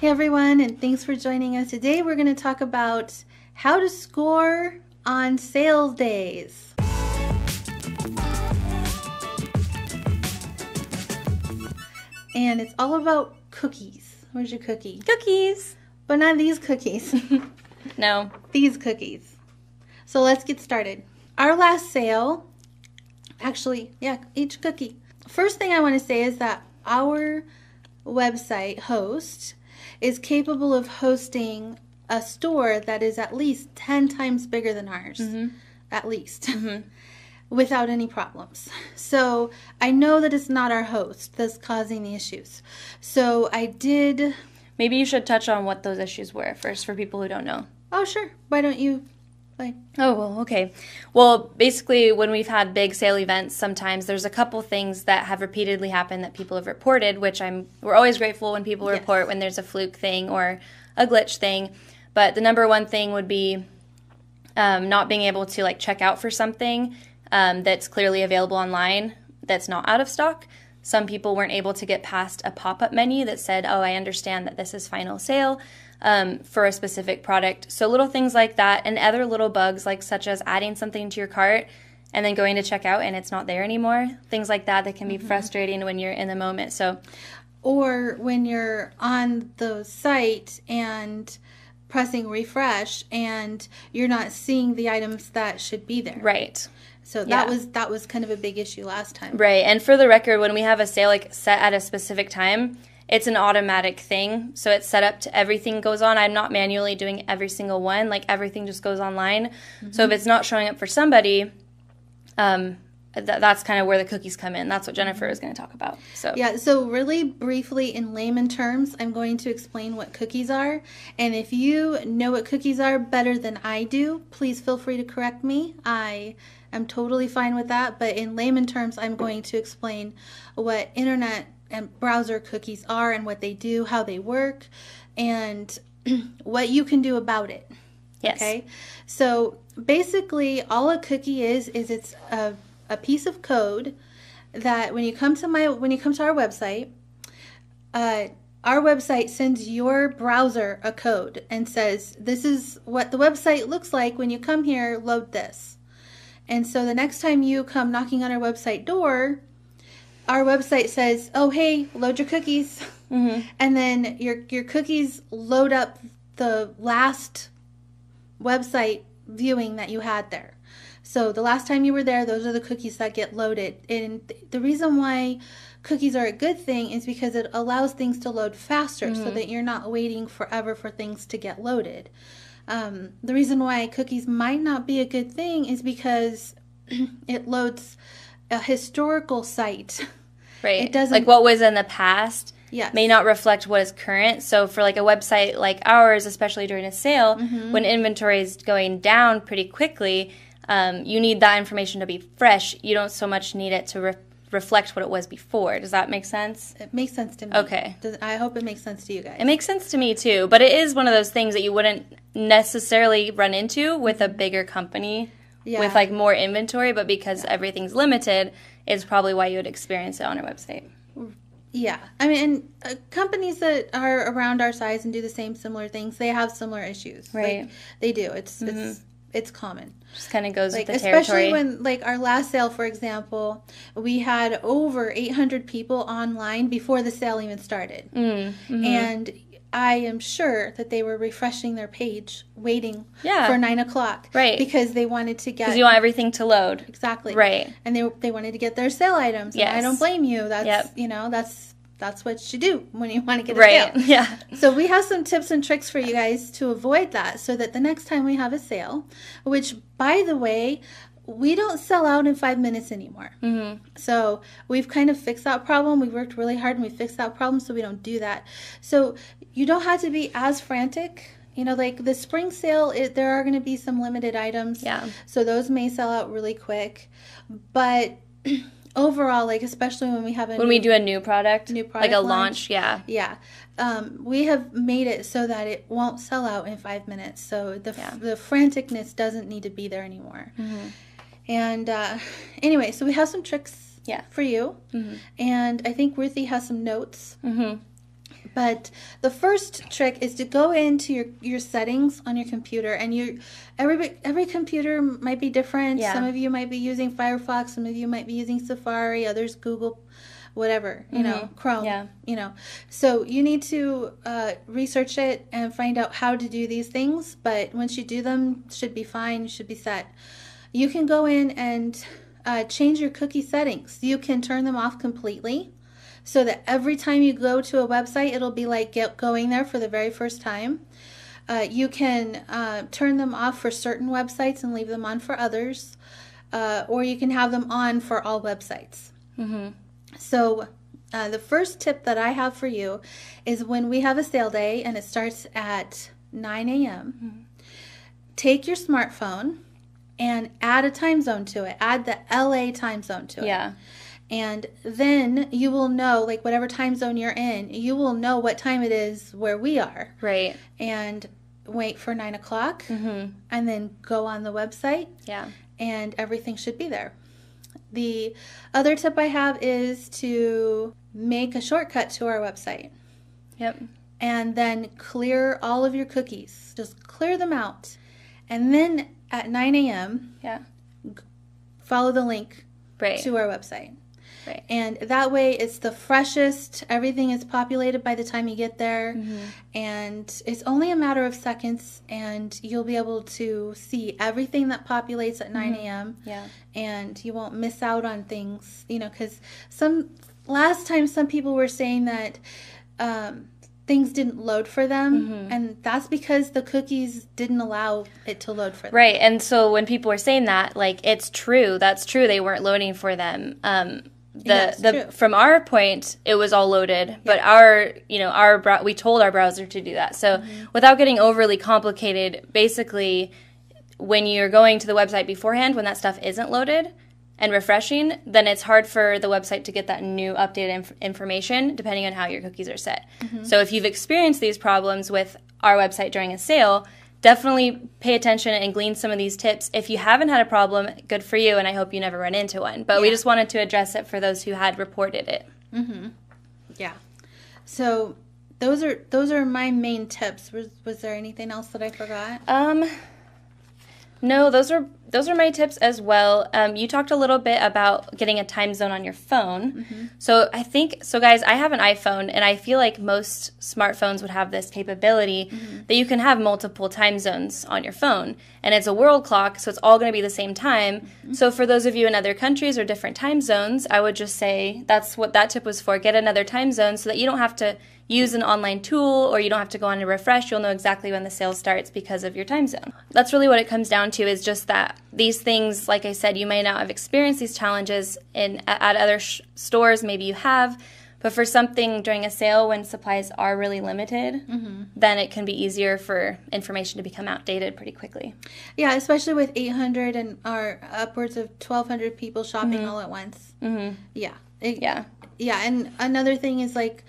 Hey everyone, and thanks for joining us. Today we're going to talk about how to score on sales days. And it's all about cookies. Where's your cookie? Cookies! But not these cookies. No. These cookies. So let's get started. Our last sale, actually, each cookie. First thing I want to say is that our website host is capable of hosting a store that is at least 10 times bigger than ours. At least. Without any problems. So I know that it's not our host that's causing the issues. So I did... Maybe you should touch on what those issues were first for people who don't know. Oh, sure. Why don't you... Oh, well, okay. Well, basically, when we've had big sale events, sometimes there's a couple things that have repeatedly happened that people have reported, which we're always grateful when people report when there's a fluke thing or a glitch thing. But the number one thing would be not being able to check out for something that's clearly available online that's not out of stock. Some people weren't able to get past a pop-up menu that said, oh, I understand that this is final sale for a specific product. So little things like that and other little bugs such as adding something to your cart and then going to check out and it's not there anymore. Things like that can be frustrating when you're in the moment. Or when you're on the site and pressing refresh and you're not seeing the items that should be there. Right. So that was kind of a big issue last time. Right. And for the record, when we have a sale set at a specific time, it's an automatic thing. So it's set up to everything goes on. I'm not manually doing every single one. Everything just goes online. So if it's not showing up for somebody, that's kind of where the cookies come in. That's what Jennifer is going to talk about. So really briefly in layman terms, I'm going to explain what cookies are. And if you know what cookies are better than I do, please feel free to correct me. I'm totally fine with that. But in layman terms, I'm going to explain what internet and browser cookies are and what they do, how they work, and what you can do about it. Yes. Okay? So basically, all a cookie is it's a piece of code that when you come to our website, our website sends your browser a code and says, this is what the website looks like when you come here, load this. And so the next time you come knocking on our website door, our website says, oh, hey, load your cookies. And then your cookies load up the last website viewing that you had there. So the last time you were there, those are the cookies that get loaded. And the reason why cookies are a good thing is because it allows things to load faster so that you're not waiting forever for things to get loaded. The reason why cookies might not be a good thing is because it loads a historical site. Right. It doesn't what was in the past may not reflect what is current. So for a website like ours, especially during a sale, when inventory is going down pretty quickly, you need that information to be fresh. You don't so much need it to reflect what it was before. Does that make sense? It makes sense to me. Okay. I hope it makes sense to you guys. It makes sense to me too, but it is one of those things that you wouldn't necessarily run into with a bigger company with more inventory, but because everything's limited, is probably why you would experience it on our website. Yeah. I mean, companies that are around our size and do the similar things, they have similar issues. Right. They do. It's common. Just kind of goes with the territory. Especially when, our last sale, for example, we had over 800 people online before the sale even started. And I am sure that they were refreshing their page, waiting for 9 o'clock. Right. Because they wanted to get... Because you want everything to load. Exactly. Right. And they wanted to get their sale items. Yes. And I don't blame you. That's, that's what you do when you want to get a sale. Yeah. So we have some tips and tricks for you guys to avoid that so that the next time we have a sale, which, by the way... we don't sell out in 5 minutes anymore. So we've kind of fixed that problem. We worked really hard and we fixed that problem so we don't do that. So you don't have to be as frantic. The spring sale, there are going to be some limited items. Yeah. So those may sell out really quick. But overall, especially when we do a new product like a launch. Yeah. We have made it so that it won't sell out in 5 minutes. So the franticness doesn't need to be there anymore. And anyway, so we have some tricks for you. And I think Ruthie has some notes. But the first trick is to go into your settings on your computer, and every computer might be different. Yeah. Some of you might be using Firefox, some of you might be using Safari, others Google, whatever, Chrome, So you need to research it and find out how to do these things. But once you do them, should be fine, should be set. You can go in and change your cookie settings. You can turn them off completely, so that every time you go to a website, it'll be like going there for the very first time. You can turn them off for certain websites and leave them on for others, or you can have them on for all websites. Mm-hmm. So the first tip that I have for you is when we have a sale day and it starts at 9 a.m., mm-hmm. take your smartphone and add a time zone to it. Add the LA time zone to it. Yeah. And then you will know, like whatever time zone you're in, you will know what time it is where we are. Right. And wait for 9 o'clock, mm-hmm. and then go on the website. Yeah. And everything should be there. The other tip I have is to make a shortcut to our website. Yep. And then clear all of your cookies. Just clear them out. And then at 9 a.m., yeah, follow the link right. to our website. Right. And that way it's the freshest. Everything is populated by the time you get there. Mm-hmm. And it's only a matter of seconds, and you'll be able to see everything that populates at 9 a.m. Yeah. And you won't miss out on things, because last time some people were saying that things didn't load for them, mm-hmm. and that's because the cookies didn't allow it to load for them. Right. And so when people were saying that, like, it's true. That's true. They weren't loading for them. True. From our point, it was all loaded, but we told our browser to do that. So mm-hmm. without getting overly complicated, basically, when you're going to the website beforehand, when that stuff isn't loaded and refreshing, then it's hard for the website to get that new updated information depending on how your cookies are set. Mm-hmm. So if you've experienced these problems with our website during a sale, definitely pay attention and glean some of these tips. If you haven't had a problem, good for you, and I hope you never run into one. But we just wanted to address it for those who had reported it. Mm-hmm. Yeah. So those are my main tips. Was there anything else that I forgot? No, those are my tips as well. You talked a little bit about getting a time zone on your phone. Mm-hmm. So guys, I have an iPhone, and I feel like most smartphones would have this capability mm-hmm. that you can have multiple time zones on your phone. And it's a world clock, so it's all going to be the same time. Mm-hmm. So for those of you in other countries or different time zones, I would just say that's what that tip was for. Get another time zone so that you don't have to use an online tool, or you don't have to go on and refresh. You'll know exactly when the sale starts because of your time zone. That's really what it comes down to, is just that these things, like I said, you may not have experienced these challenges at other stores. Maybe you have. But for something during a sale when supplies are really limited, mm-hmm. then it can be easier for information to become outdated pretty quickly. Yeah, especially with 800 and upwards of 1,200 people shopping mm-hmm. all at once. Mm-hmm. Yeah. Yeah, and another thing is like,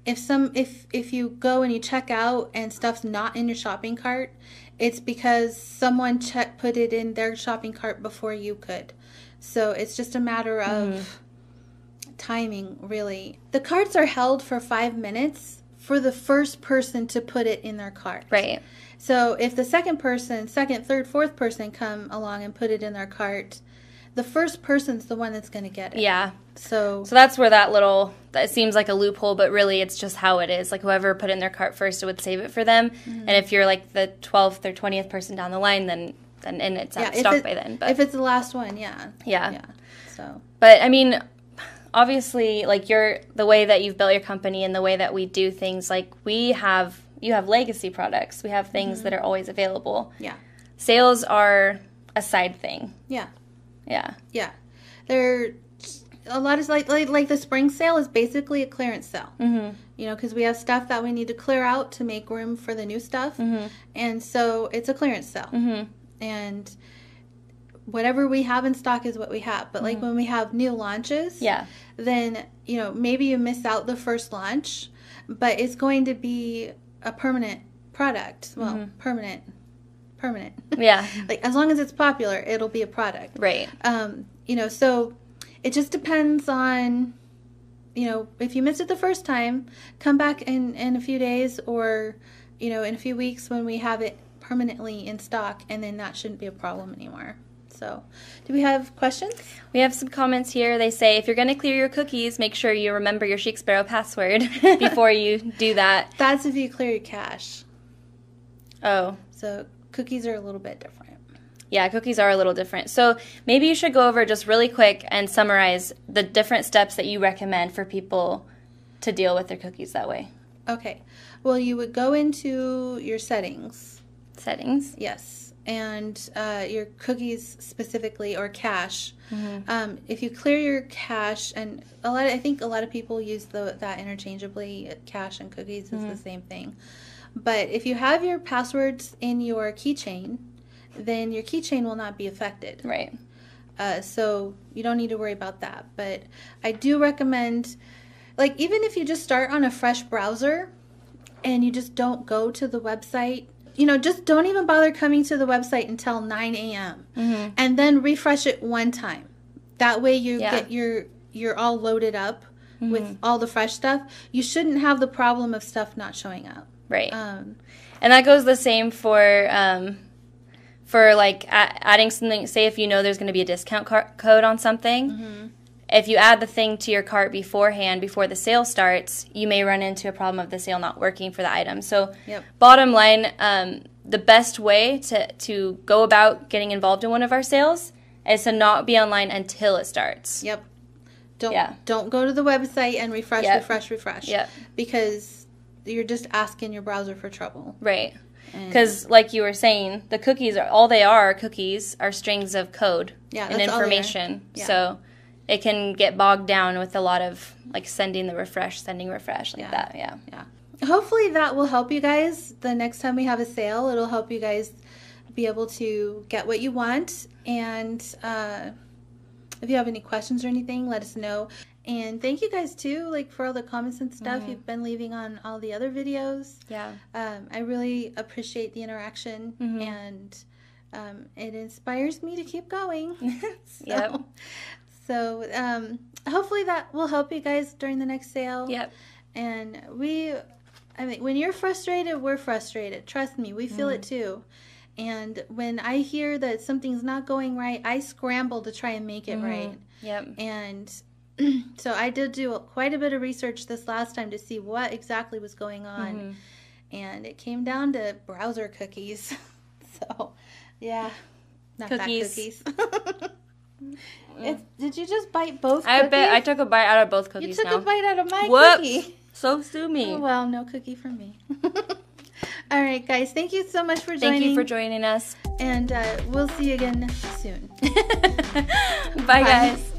if you go and you check out and stuff's not in your shopping cart, it's because someone put it in their shopping cart before you could. So it's just a matter of timing, really. The carts are held for 5 minutes for the first person to put it in their cart. Right. So if the second, third, fourth person come along and put it in their cart, the first person's the one that's going to get it. Yeah. So that's where that seems like a loophole, but really it's just how it is. Like whoever put in their cart first, it would save it for them. Mm-hmm. And if you're like the 12th or 20th person down the line, then it's out of stock by then. But if it's the last one, yeah. So, but I mean, obviously, like the way that you've built your company and the way that we do things, like you have legacy products. We have things mm-hmm. that are always available. Yeah. Sales are a side thing. Yeah. Yeah. Yeah. They're a lot is like the spring sale is basically a clearance sale. Mm-hmm. Because we have stuff that we need to clear out to make room for the new stuff. Mm-hmm. And so it's a clearance sale. Mm-hmm. And whatever we have in stock is what we have. But mm-hmm. like when we have new launches, then maybe you miss out the first launch, but it's going to be a permanent product. Well, mm-hmm. permanent. Yeah. Like as long as it's popular, it'll be a product. Right. So it just depends on if you missed it the first time, come back in a few days or, in a few weeks when we have it permanently in stock, and then that shouldn't be a problem anymore. So, do we have questions? We have some comments here. They say, if you're going to clear your cookies, make sure you remember your Chic Sparrow password before you do that. That's if you clear your cache. Oh. So, cookies are a little bit different. Yeah, cookies are a little different. So, maybe you should go over just really quick and summarize the different steps that you recommend for people to deal with their cookies that way. Okay. Well, you would go into your settings. Settings? Yes. And your cookies specifically, or cache. Mm-hmm. If you clear your cache, and I think a lot of people use that interchangeably. Cache and cookies is the same thing. But if you have your passwords in your keychain, then your keychain will not be affected. Right. So you don't need to worry about that. But I do recommend, even if you just start on a fresh browser and you just don't go to the website, just don't even bother coming to the website until 9 a.m. Mm-hmm. and then refresh it one time. That way you get you're all loaded up with all the fresh stuff. You shouldn't have the problem of stuff not showing up. Right. And that goes the same for adding something. Say if there's going to be a discount code on something. Mm-hmm. If you add the thing to your cart beforehand, before the sale starts, you may run into a problem of the sale not working for the item. So, Bottom line, the best way to go about getting involved in one of our sales is to not be online until it starts. Yep. Don't go to the website and refresh. Yep. Because you're just asking your browser for trouble. Right. Because, like you were saying, the cookies cookies are strings of code and information. Yeah. So it can get bogged down with a lot of sending refresh like that. Yeah. Hopefully that will help you guys. The next time we have a sale, it'll help you guys be able to get what you want. And if you have any questions or anything, let us know. And thank you guys too, for all the comments and stuff you've been leaving on all the other videos. Yeah. I really appreciate the interaction, and it inspires me to keep going. Yep. So hopefully that will help you guys during the next sale. Yep. And when you're frustrated, we're frustrated. Trust me, we feel it too. And when I hear that something's not going right, I scramble to try and make it right. Yep. And so I did do quite a bit of research this last time to see what exactly was going on. And it came down to browser cookies. So, yeah. Not cookies. That cookies. Did you just bite both cookies? I bet I took a bite out of both cookies. You took a bite out of my cookie. So sue me. Oh, well, no cookie for me. All right, guys. Thank you so much for joining. Thank you for joining us. And we'll see you again soon. Bye, guys.